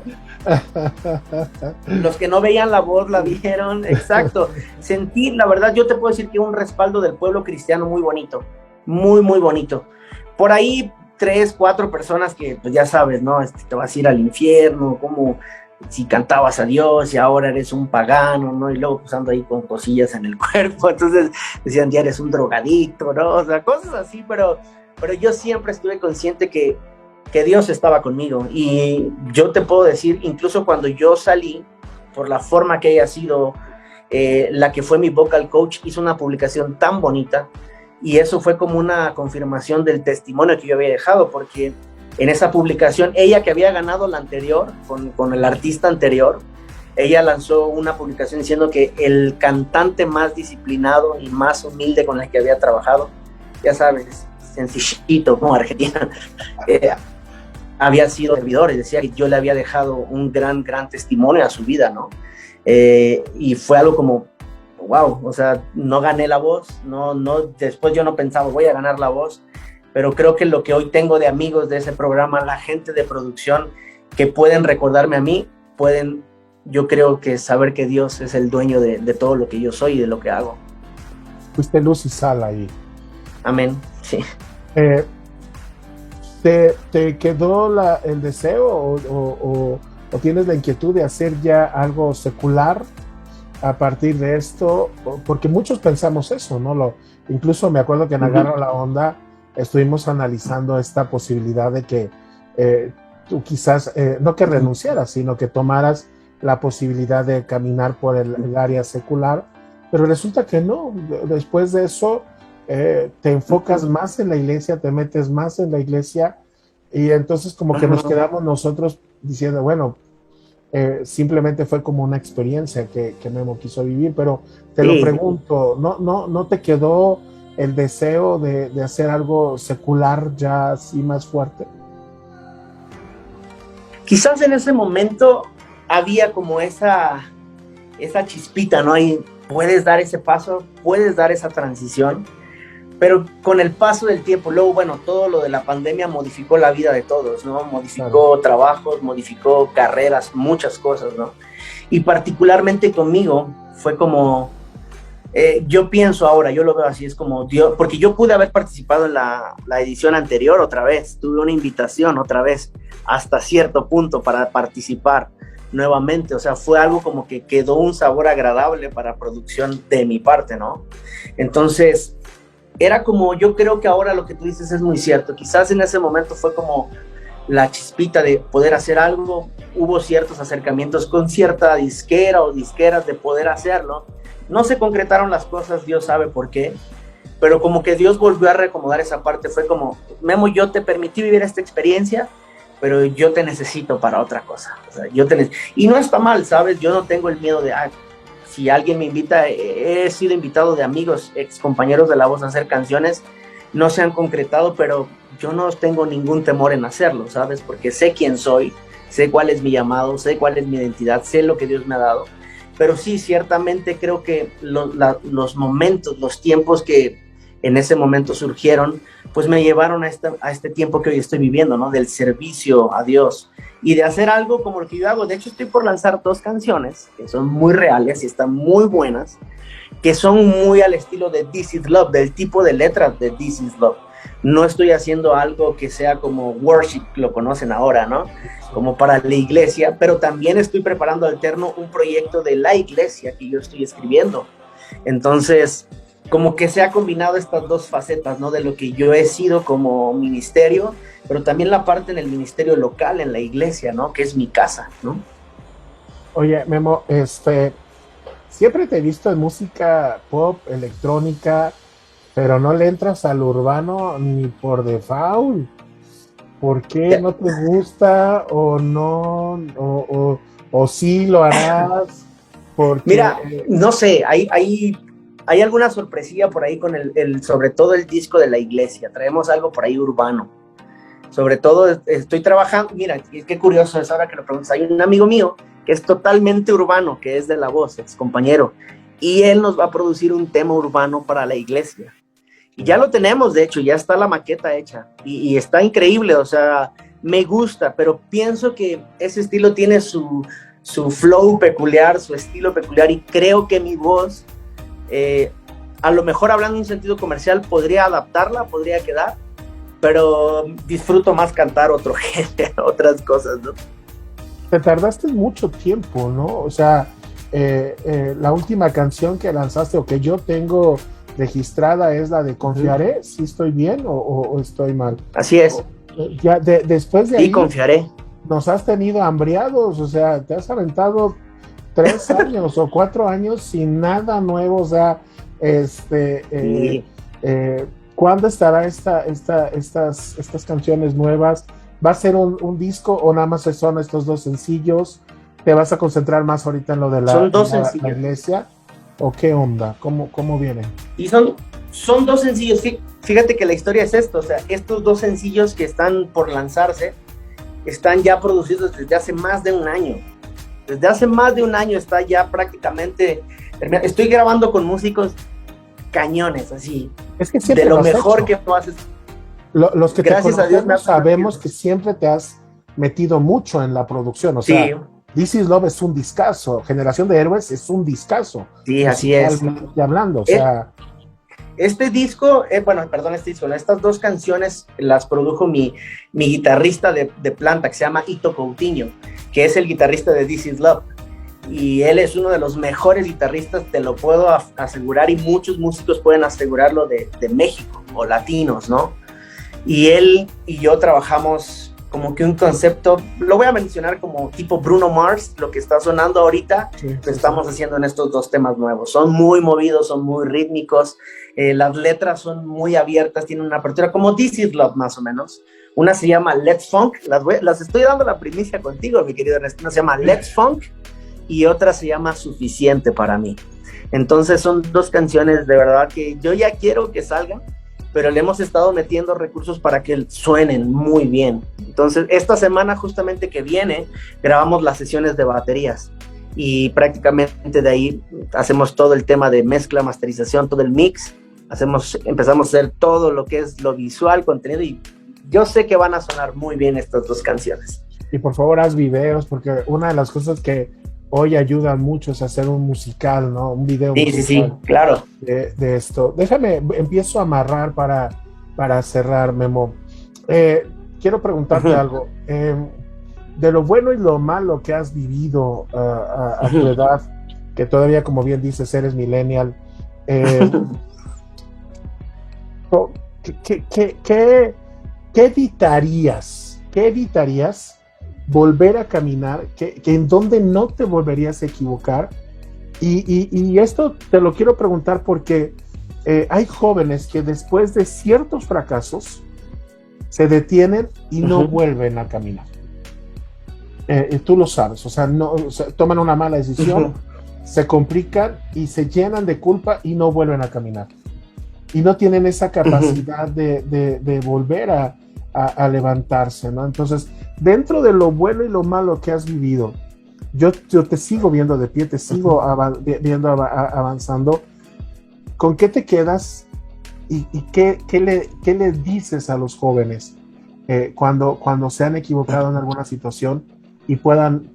Los que no veían la voz la vieron, exacto. Sentí, la verdad, yo te puedo decir que un respaldo del pueblo cristiano muy bonito, muy, muy bonito. Por ahí 3, 4 personas que, pues ya sabes, ¿no? Te vas a ir al infierno, ¿cómo si cantabas a Dios y ahora eres un pagano, ¿no? Y luego pues ando ahí con cosillas en el cuerpo, entonces decían, ya eres un drogadicto, ¿no? O sea, cosas así, pero yo siempre estuve consciente que Dios estaba conmigo. Y yo te puedo decir, incluso cuando yo salí, por la forma que haya sido, la que fue mi vocal coach hizo una publicación tan bonita, y eso fue como una confirmación del testimonio que yo había dejado, porque en esa publicación, ella que había ganado la anterior, con el artista anterior, ella lanzó una publicación diciendo que el cantante más disciplinado y más humilde con el que había trabajado, ya sabes, sencillito, como Argentina, había sido servidor, y decía que yo le había dejado un gran testimonio a su vida, ¿no? Y fue algo como, wow, o sea, no gané la voz, no, después yo no pensaba, voy a ganar la voz, pero creo que lo que hoy tengo de amigos de ese programa, la gente de producción que pueden recordarme a mí, pueden, yo creo que saber que Dios es el dueño de todo lo que yo soy y de lo que hago. Fuiste luz y sal ahí. Amén, sí. ¿Te quedó el deseo o tienes la inquietud de hacer ya algo secular a partir de esto? Porque muchos pensamos eso, ¿no? Incluso me acuerdo que en Agarra la Onda estuvimos analizando esta posibilidad de que tú quizás, no que renunciaras, sino que tomaras la posibilidad de caminar por el área secular, pero resulta que no. Después de eso te enfocas más en la iglesia, te metes más en la iglesia, y entonces como que nos quedamos nosotros diciendo, bueno, simplemente fue como una experiencia que Memo quiso vivir, pero te lo pregunto, ¿no te quedó el deseo de hacer algo secular ya así más fuerte? Quizás en ese momento había como esa chispita, ¿no? Y puedes dar ese paso, puedes dar esa transición, pero con el paso del tiempo, luego, bueno, todo lo de la pandemia modificó la vida de todos, ¿no? Modificó trabajos, modificó carreras, muchas cosas, ¿no? Y particularmente conmigo fue como, yo pienso ahora, yo lo veo así, es como Dios, porque yo pude haber participado en la edición anterior otra vez, tuve una invitación otra vez, hasta cierto punto para participar nuevamente, o sea, fue algo como que quedó un sabor agradable para producción de mi parte, ¿no? Entonces, era como, yo creo que ahora lo que tú dices es muy cierto, quizás en ese momento fue como la chispita de poder hacer algo, hubo ciertos acercamientos con cierta disquera o disqueras de poder hacerlo, no se concretaron las cosas, Dios sabe por qué, pero como que Dios volvió a reacomodar esa parte, fue como, Memo, yo te permití vivir esta experiencia, pero yo te necesito para otra cosa, o sea, y no está mal, ¿sabes? Yo no tengo el miedo de, si alguien me invita, he sido invitado de amigos, ex compañeros de La Voz a hacer canciones, no se han concretado, pero yo no tengo ningún temor en hacerlo, ¿sabes? Porque sé quién soy, sé cuál es mi llamado, sé cuál es mi identidad, sé lo que Dios me ha dado, pero sí, ciertamente creo que los momentos, los tiempos que en ese momento surgieron, pues me llevaron a este tiempo que hoy estoy viviendo, ¿no? Del servicio a Dios y de hacer algo como lo que yo hago. De hecho, estoy por lanzar 2 canciones que son muy reales y están muy buenas, que son muy al estilo de This Is Love, del tipo de letras de This Is Love. No estoy haciendo algo que sea como worship, lo conocen ahora, ¿no? Como para la iglesia, pero también estoy preparando alterno un proyecto de la iglesia que yo estoy escribiendo. Entonces, como que se ha combinado estas 2 facetas, ¿no? De lo que yo he sido como ministerio, pero también la parte en el ministerio local, en la iglesia, ¿no? Que es mi casa, ¿no? Oye, Memo, siempre te he visto en música pop, electrónica, pero no le entras al urbano ni por default. ¿Por qué no te gusta o no? ¿O sí lo harás? Porque, mira, no sé, hay alguna sorpresilla por ahí con sobre todo el disco de la iglesia. Traemos algo por ahí urbano. Sobre todo estoy trabajando, mira, qué curioso es ahora que lo preguntas. Hay un amigo mío que es totalmente urbano, que es de La Voz, ex compañero, y él nos va a producir un tema urbano para la iglesia. Y ya lo tenemos, de hecho, ya está la maqueta hecha, y está increíble, o sea, me gusta, pero pienso que ese estilo tiene su flow peculiar, su estilo peculiar, y creo que mi voz, a lo mejor hablando en un sentido comercial, podría adaptarla, podría quedar, pero disfruto más cantar otro género, otras cosas, ¿no? te tardaste mucho tiempo, ¿no? O sea, la última canción que lanzaste o que yo tengo registrada es la de Confiaré. ¿Sí estoy bien o estoy mal? Así es. Ya después de Sí, ahí confiaré. nos has tenido hambriados, o sea, te has aventado 3 años o 4 años sin nada nuevo, o sea, Sí. ¿cuándo estará estas canciones nuevas? ¿Va a ser un disco o nada más son estos dos sencillos? ¿Te vas a concentrar más ahorita en lo de Son dos la sencillos. iglesia? ¿O qué onda? ¿Cómo viene? Y son dos sencillos. Fíjate que la historia es esto, o sea, estos dos sencillos que están por lanzarse están ya producidos desde hace más de un año. Desde hace más de un año está ya prácticamente terminado. Estoy grabando con músicos cañones, así, Es que siempre de lo has mejor hecho. que haces. Los que Gracias te a Dios me conocemos ha sabemos permitido. que siempre te has metido mucho en la producción, o Sí, sea, This Is Love es un discazo, Generación de Héroes es un discazo, sí, así es. musicalmente hablando, o Eh, sea, Este disco, estas dos canciones las produjo mi guitarrista de planta, que se llama Ito Coutinho, que es el guitarrista de This Is Love. Y él es uno de los mejores guitarristas, te lo puedo asegurar, y muchos músicos pueden asegurarlo de México o latinos, ¿no? Y él y yo trabajamos como que un concepto, lo voy a mencionar como tipo Bruno Mars, lo que está sonando ahorita, sí, lo estamos haciendo en estos dos temas nuevos. Son muy movidos, son muy rítmicos, las letras son muy abiertas, tienen una apertura como This Is Love más o menos. Una se llama Let's Funk, las estoy dando la primicia contigo, mi querido Ernesto. Una se llama Let's Funk y otra se llama Suficiente para mí. Entonces son dos canciones de verdad que yo ya quiero que salgan, pero le hemos estado metiendo recursos para que suenen muy bien. Entonces, esta semana justamente que viene, grabamos las sesiones de baterías y prácticamente de ahí hacemos todo el tema de mezcla, masterización, todo el mix, empezamos a hacer todo lo que es lo visual, contenido, y yo sé que van a sonar muy bien estas dos canciones. y por favor haz videos, porque una de las cosas que hoy ayudan mucho es hacer un musical, ¿no? Un video Sí, musical sí, claro. de esto. Déjame, empiezo a amarrar para cerrar, Memo. Quiero preguntarte algo. De lo bueno y lo malo que has vivido a tu edad, que todavía, como bien dices, eres millennial, ¿qué evitarías? ¿Qué evitarías volver a caminar? ¿Que en dónde no te volverías a equivocar? Y esto te lo quiero preguntar porque hay jóvenes que después de ciertos fracasos se detienen y no vuelven a caminar. Tú lo sabes, o sea, toman una mala decisión, se complican y se llenan de culpa y no vuelven a caminar. Y no tienen esa capacidad de volver a levantarse, ¿no? Entonces, dentro de lo bueno y lo malo que has vivido, yo te sigo viendo de pie, te sigo viendo avanzando. ¿Con qué te quedas y qué le dices a los jóvenes cuando se han equivocado en alguna situación y puedan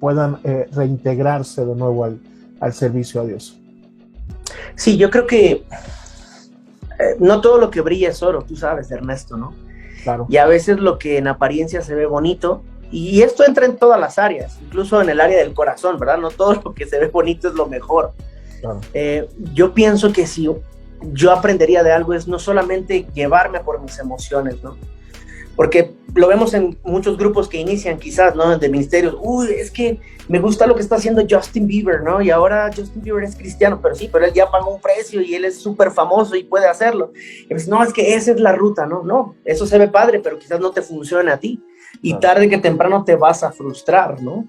reintegrarse de nuevo al servicio a Dios? Sí, yo creo que no todo lo que brilla es oro, tú sabes, Ernesto, ¿no? Claro. Y a veces lo que en apariencia se ve bonito, y esto entra en todas las áreas, incluso en el área del corazón, ¿verdad? No todo lo que se ve bonito es lo mejor. Claro. Yo pienso que si yo aprendería de algo es no solamente llevarme por mis emociones, ¿no? Porque lo vemos en muchos grupos que inician quizás, ¿no? De ministerios, es que me gusta lo que está haciendo Justin Bieber, ¿no? Y ahora Justin Bieber es cristiano, pero sí, pero él ya pagó un precio y él es súper famoso y puede hacerlo. Y me dice, no, es que esa es la ruta, ¿no? No, eso se ve padre, pero quizás no te funcione a ti. Y tarde que temprano te vas a frustrar, ¿no?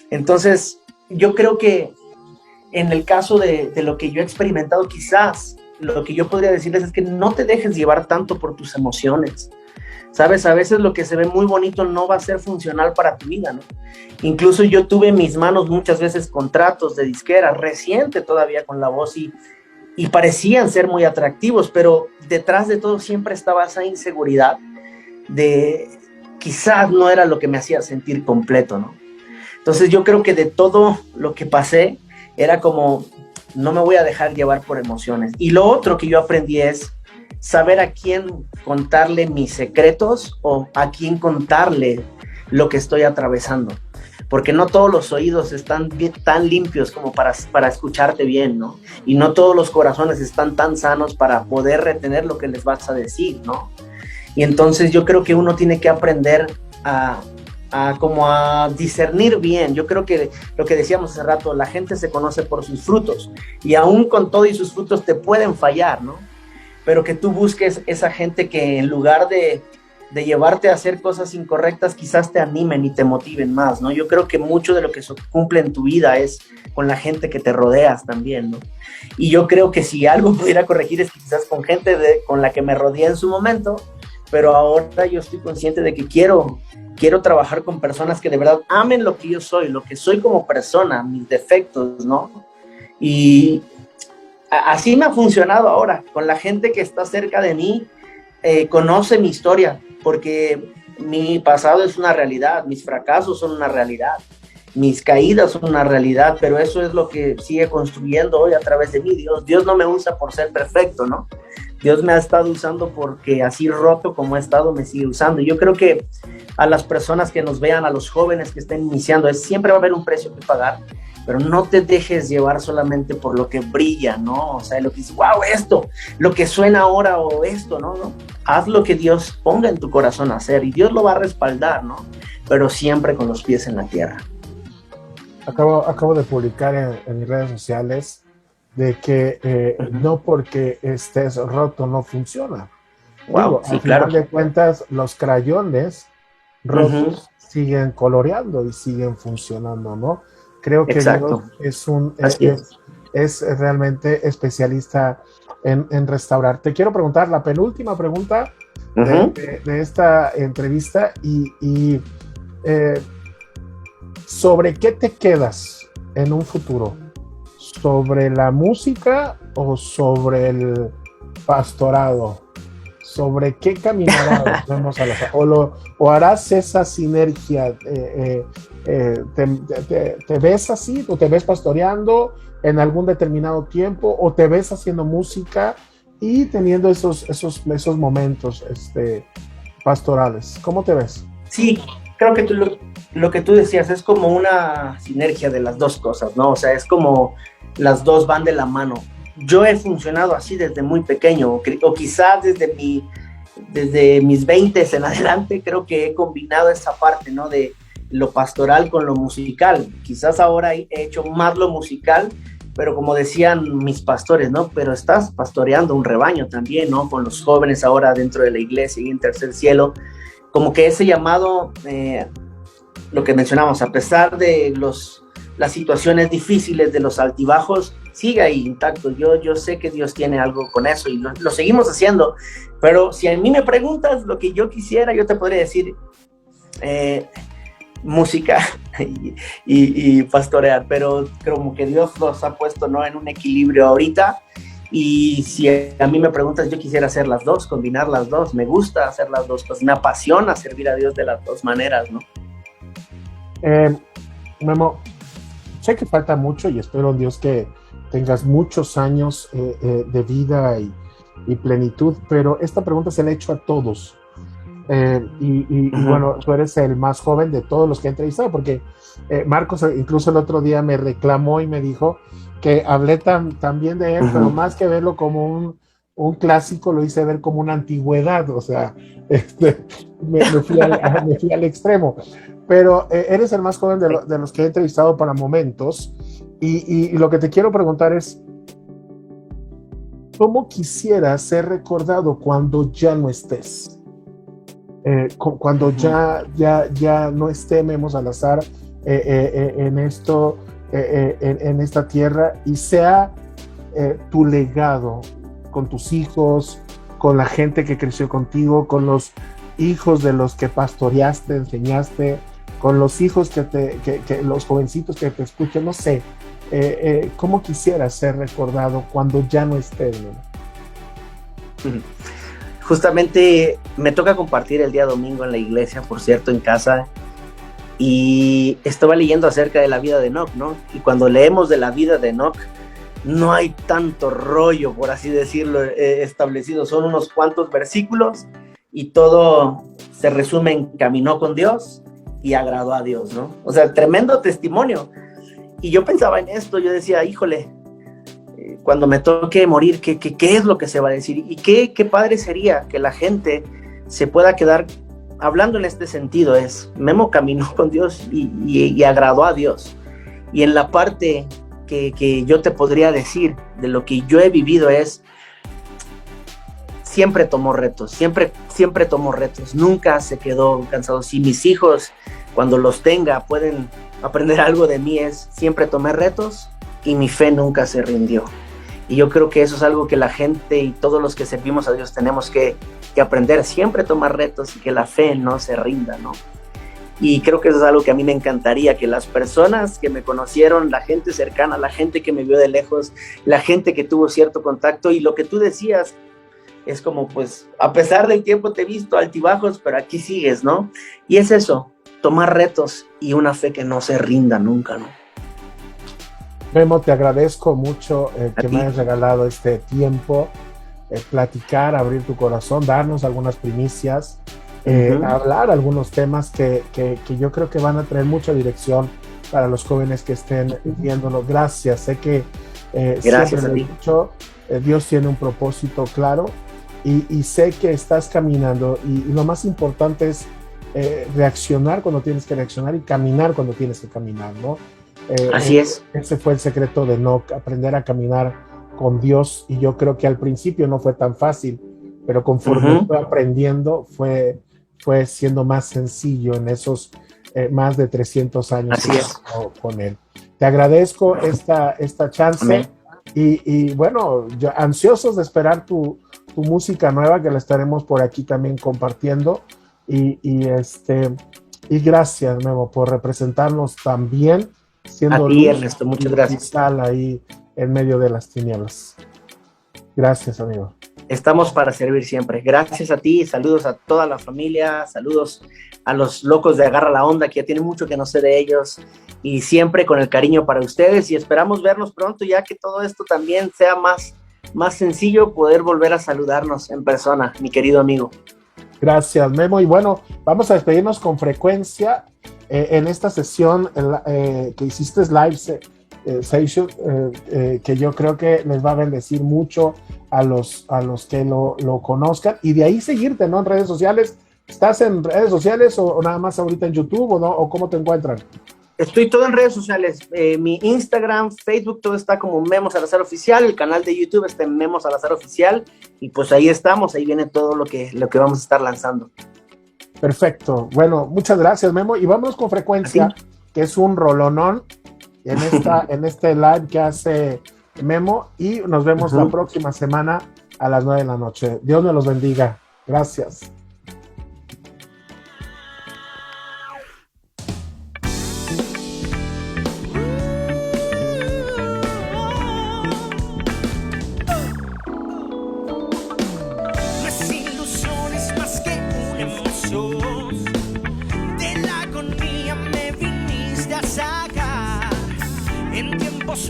Entonces, yo creo que en el caso de lo que yo he experimentado, quizás lo que yo podría decirles es que no te dejes llevar tanto por tus emociones. ¿Sabes? A veces lo que se ve muy bonito no va a ser funcional para tu vida, ¿no? Incluso yo tuve en mis manos muchas veces contratos de disquera, reciente todavía con La Voz, y parecían ser muy atractivos, pero detrás de todo siempre estaba esa inseguridad de quizás no era lo que me hacía sentir completo, ¿no? Entonces yo creo que de todo lo que pasé era como, no me voy a dejar llevar por emociones. Y lo otro que yo aprendí es saber a quién contarle mis secretos o a quién contarle lo que estoy atravesando. porque no todos los oídos están tan limpios como para escucharte bien, ¿no? Y no todos los corazones están tan sanos para poder retener lo que les vas a decir, ¿no? Y entonces yo creo que uno tiene que aprender a discernir bien. Yo creo que lo que decíamos hace rato, la gente se conoce por sus frutos, y aún con todo y sus frutos te pueden fallar, ¿no? Pero que tú busques esa gente que en lugar de llevarte a hacer cosas incorrectas, quizás te animen y te motiven más, ¿no? Yo creo que mucho de lo que cumple en tu vida es con la gente que te rodeas también, ¿no? Y yo creo que si algo pudiera corregir es quizás con gente con la que me rodeé en su momento, pero ahora yo estoy consciente de que quiero trabajar con personas que de verdad amen lo que yo soy, lo que soy como persona, mis defectos, ¿no? Y así me ha funcionado ahora, con la gente que está cerca de mí, conoce mi historia, porque mi pasado es una realidad, mis fracasos son una realidad, mis caídas son una realidad, pero eso es lo que sigue construyendo hoy a través de mí. Dios no me usa por ser perfecto, ¿no? Dios me ha estado usando porque así roto como he estado me sigue usando. Yo creo que a las personas que nos vean, a los jóvenes que estén iniciando, siempre va a haber un precio que pagar, pero no te dejes llevar solamente por lo que brilla, ¿no? O sea, lo que dices, wow, esto, lo que suena ahora o esto, ¿no? Haz lo que Dios ponga en tu corazón a hacer y Dios lo va a respaldar, ¿no? Pero siempre con los pies en la tierra. Acabo de publicar en mis redes sociales de que no porque estés roto no funciona. Wow, digo, sí, al claro. final de cuentas, los crayones rotos siguen coloreando y siguen funcionando, ¿no? Creo que Exacto. Dios es realmente especialista en restaurar. Te quiero preguntar la penúltima pregunta de esta entrevista y ¿sobre qué te quedas en un futuro? ¿Sobre la música o sobre el pastorado? ¿Sobre qué caminará o harás esa sinergia? ¿Te ves así? ¿O te ves pastoreando en algún determinado tiempo? ¿O te ves haciendo música y teniendo esos momentos pastorales? ¿Cómo te ves? Sí, creo que lo que tú decías es como una sinergia de las dos cosas, ¿no? O sea, es como las dos van de la mano. Yo he funcionado así desde muy pequeño, o quizás desde mis 20 en adelante, creo que he combinado esa parte, ¿no? De lo pastoral con lo musical. Quizás ahora he hecho más lo musical, pero como decían mis pastores, ¿no? Pero estás pastoreando un rebaño también, ¿no? Con los jóvenes ahora dentro de la iglesia y en Tercer Cielo. Como que ese llamado, lo que mencionamos, a pesar de las situaciones difíciles, de los altibajos, sigue ahí intacto. Yo sé que Dios tiene algo con eso y lo seguimos haciendo, pero si a mí me preguntas lo que yo quisiera, yo te podría decir música y pastorear, pero como que Dios los ha puesto, ¿no?, en un equilibrio ahorita. Y si a mí me preguntas, yo quisiera hacer las dos, combinar las dos. Me gusta hacer las dos cosas, me apasiona servir a Dios de las dos maneras, ¿no? Memo, sé que falta mucho y espero en Dios que tengas muchos años de vida y plenitud, pero esta pregunta se la he hecho a todos. Bueno, tú eres el más joven de todos los que he entrevistado, porque Marcos incluso el otro día me reclamó y me dijo que hablé también de él, pero más que verlo como un clásico, lo hice ver como una antigüedad, o sea, me fui al extremo. Pero eres el más joven de los que he entrevistado para Momentos, y lo que te quiero preguntar es, ¿cómo quisieras ser recordado cuando ya no estés? Cuando ya no esté Memo Salazar en esto, en esta tierra, y sea tu legado con tus hijos, con la gente que creció contigo, con los hijos de los que pastoreaste, enseñaste, con los hijos que los jovencitos que te escuchan, no sé, ¿cómo quisieras ser recordado cuando ya no estés, ¿no? Justamente me toca compartir el día domingo en la iglesia, por cierto, en casa, y estaba leyendo acerca de la vida de Enoc, ¿no? Y cuando leemos de la vida de Enoc, no hay tanto rollo, por así decirlo, establecido. Son unos cuantos versículos y todo se resume en caminó con Dios y agradó a Dios, ¿no? O sea, tremendo testimonio. Y yo pensaba en esto, yo decía, híjole, cuando me toque morir, ¿qué es lo que se va a decir? Y qué padre sería que la gente se pueda quedar hablando en este sentido, es, Memo caminó con Dios y agradó a Dios. Y en la parte que yo te podría decir de lo que yo he vivido es, siempre tomó retos, siempre tomó retos, nunca se quedó cansado. Si mis hijos, cuando los tenga, pueden aprender algo de mí, es siempre tomé retos y mi fe nunca se rindió. Y yo creo que eso es algo que la gente y todos los que servimos a Dios tenemos que aprender, siempre tomar retos y que la fe no se rinda, ¿no? Y creo que eso es algo que a mí me encantaría, que las personas que me conocieron, la gente cercana, la gente que me vio de lejos, la gente que tuvo cierto contacto, y lo que tú decías, es como, pues, a pesar del tiempo te he visto altibajos, pero aquí sigues, ¿no? Y es eso, tomar retos y una fe que no se rinda nunca, ¿no? Memo, te agradezco mucho que me hayas regalado este tiempo, platicar, abrir tu corazón, darnos algunas primicias, hablar algunos temas que yo creo que van a traer mucha dirección para los jóvenes que estén viéndolo. Gracias, sé que gracias a ti. Dicho, Dios tiene un propósito claro y sé que estás caminando y lo más importante es reaccionar cuando tienes que reaccionar y caminar cuando tienes que caminar, ¿no? Así es. Ese fue el secreto de Enoc, aprender a caminar con Dios, y yo creo que al principio no fue tan fácil, pero conforme fue aprendiendo fue siendo más sencillo en esos más de 300 años con él. Te agradezco esta chance y bueno, yo, ansiosos de esperar tu música nueva, que la estaremos por aquí también compartiendo, y gracias, Memo, por representarnos tan bien, siendo a ti, Ernesto, muchas gracias. Ahí en medio de las tinieblas. Gracias, amigo. Estamos para servir siempre. Gracias a ti, saludos a toda la familia, saludos a los locos de Agarra la Onda, que ya tienen mucho que no sé de ellos, y siempre con el cariño para ustedes, y esperamos vernos pronto, ya que todo esto también sea más sencillo, poder volver a saludarnos en persona, mi querido amigo. Gracias, Memo. Y bueno, vamos a despedirnos con frecuencia en esta sesión que hiciste live session, que yo creo que les va a bendecir mucho a los que lo conozcan, y de ahí seguirte, ¿no? En redes sociales. ¿Estás en redes sociales o nada más ahorita en YouTube o no? ¿O cómo te encuentran? Estoy todo en redes sociales, mi Instagram, Facebook, todo está como Memo Salazar Oficial, el canal de YouTube está en Memo Salazar Oficial, y pues ahí estamos, ahí viene todo lo que vamos a estar lanzando. Perfecto, bueno, muchas gracias, Memo, y vámonos con frecuencia, que es un rolonón en este live que hace Memo, y nos vemos la próxima semana a las 9 de la noche. Dios me los bendiga, gracias.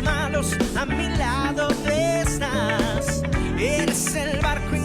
Malos, a mi lado estás, eres el barco